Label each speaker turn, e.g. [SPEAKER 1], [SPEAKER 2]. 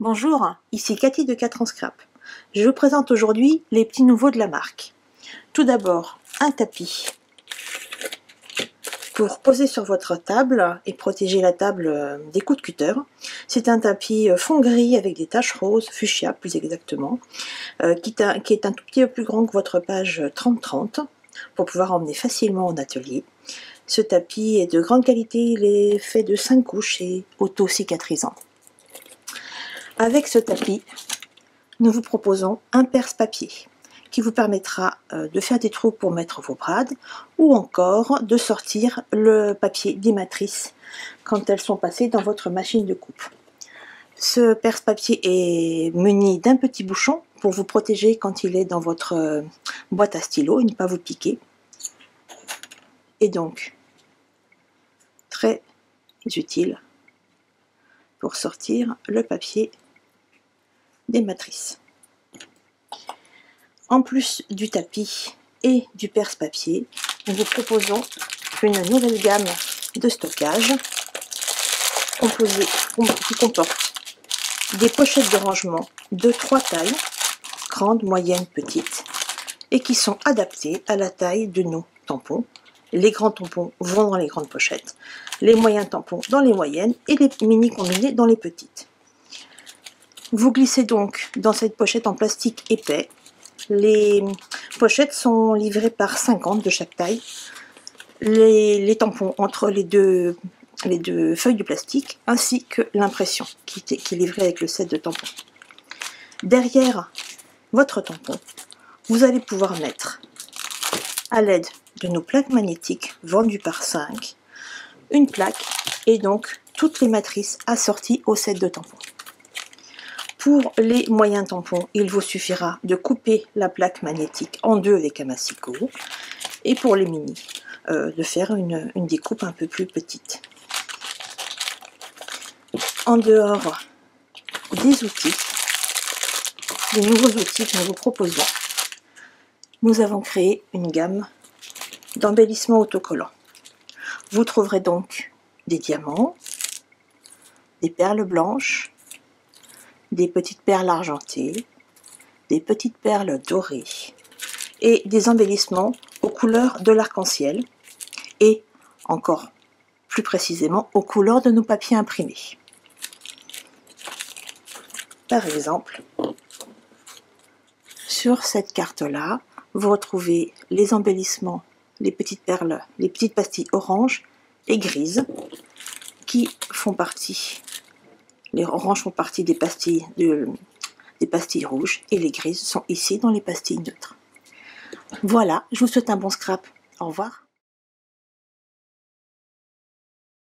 [SPEAKER 1] Bonjour, ici Cathy de 4 ans Scrap. Je vous présente aujourd'hui les petits nouveaux de la marque. Tout d'abord, un tapis pour poser sur votre table et protéger la table des coups de cutter. C'est un tapis fond gris avec des taches roses, fuchsia plus exactement, qui est un tout petit peu plus grand que votre page 30-30 pour pouvoir emmener facilement en atelier. Ce tapis est de grande qualité, il est fait de 5 couches et auto-cicatrisant. Avec ce tapis, nous vous proposons un perce-papier qui vous permettra de faire des trous pour mettre vos brades ou encore de sortir le papier des matrices quand elles sont passées dans votre machine de coupe. Ce perce-papier est muni d'un petit bouchon pour vous protéger quand il est dans votre boîte à stylo et ne pas vous piquer. Et donc, très utile pour sortir le papier des matrices. En plus du tapis et du perce-papier, nous vous proposons une nouvelle gamme de stockage qui comporte des pochettes de rangement de 3 tailles, grande, moyenne, petite, et qui sont adaptées à la taille de nos tampons. Les grands tampons vont dans les grandes pochettes, les moyens tampons dans les moyennes et les mini combinés dans les petites. Vous glissez donc dans cette pochette en plastique épais. Les pochettes sont livrées par 50 de chaque taille. Les tampons entre les deux feuilles de plastique, ainsi que l'impression qui est livrée avec le set de tampons. Derrière votre tampon, vous allez pouvoir mettre, à l'aide de nos plaques magnétiques vendues par 5, une plaque et donc toutes les matrices assorties au set de tampons. Pour les moyens tampons, il vous suffira de couper la plaque magnétique en deux avec un massicot. Et pour les mini, de faire une découpe un peu plus petite. En dehors des outils, des nouveaux outils que nous vous proposons, nous avons créé une gamme d'embellissements autocollants. Vous trouverez donc des diamants, des perles blanches, des petites perles argentées, des petites perles dorées et des embellissements aux couleurs de l'arc-en-ciel et encore plus précisément aux couleurs de nos papiers imprimés. Par exemple, sur cette carte-là, vous retrouvez les embellissements, les petites perles, les petites pastilles oranges et grises qui font partie. Les oranges font partie des pastilles rouges et les grises sont ici dans les pastilles neutres. Voilà, je vous souhaite un bon scrap. Au revoir.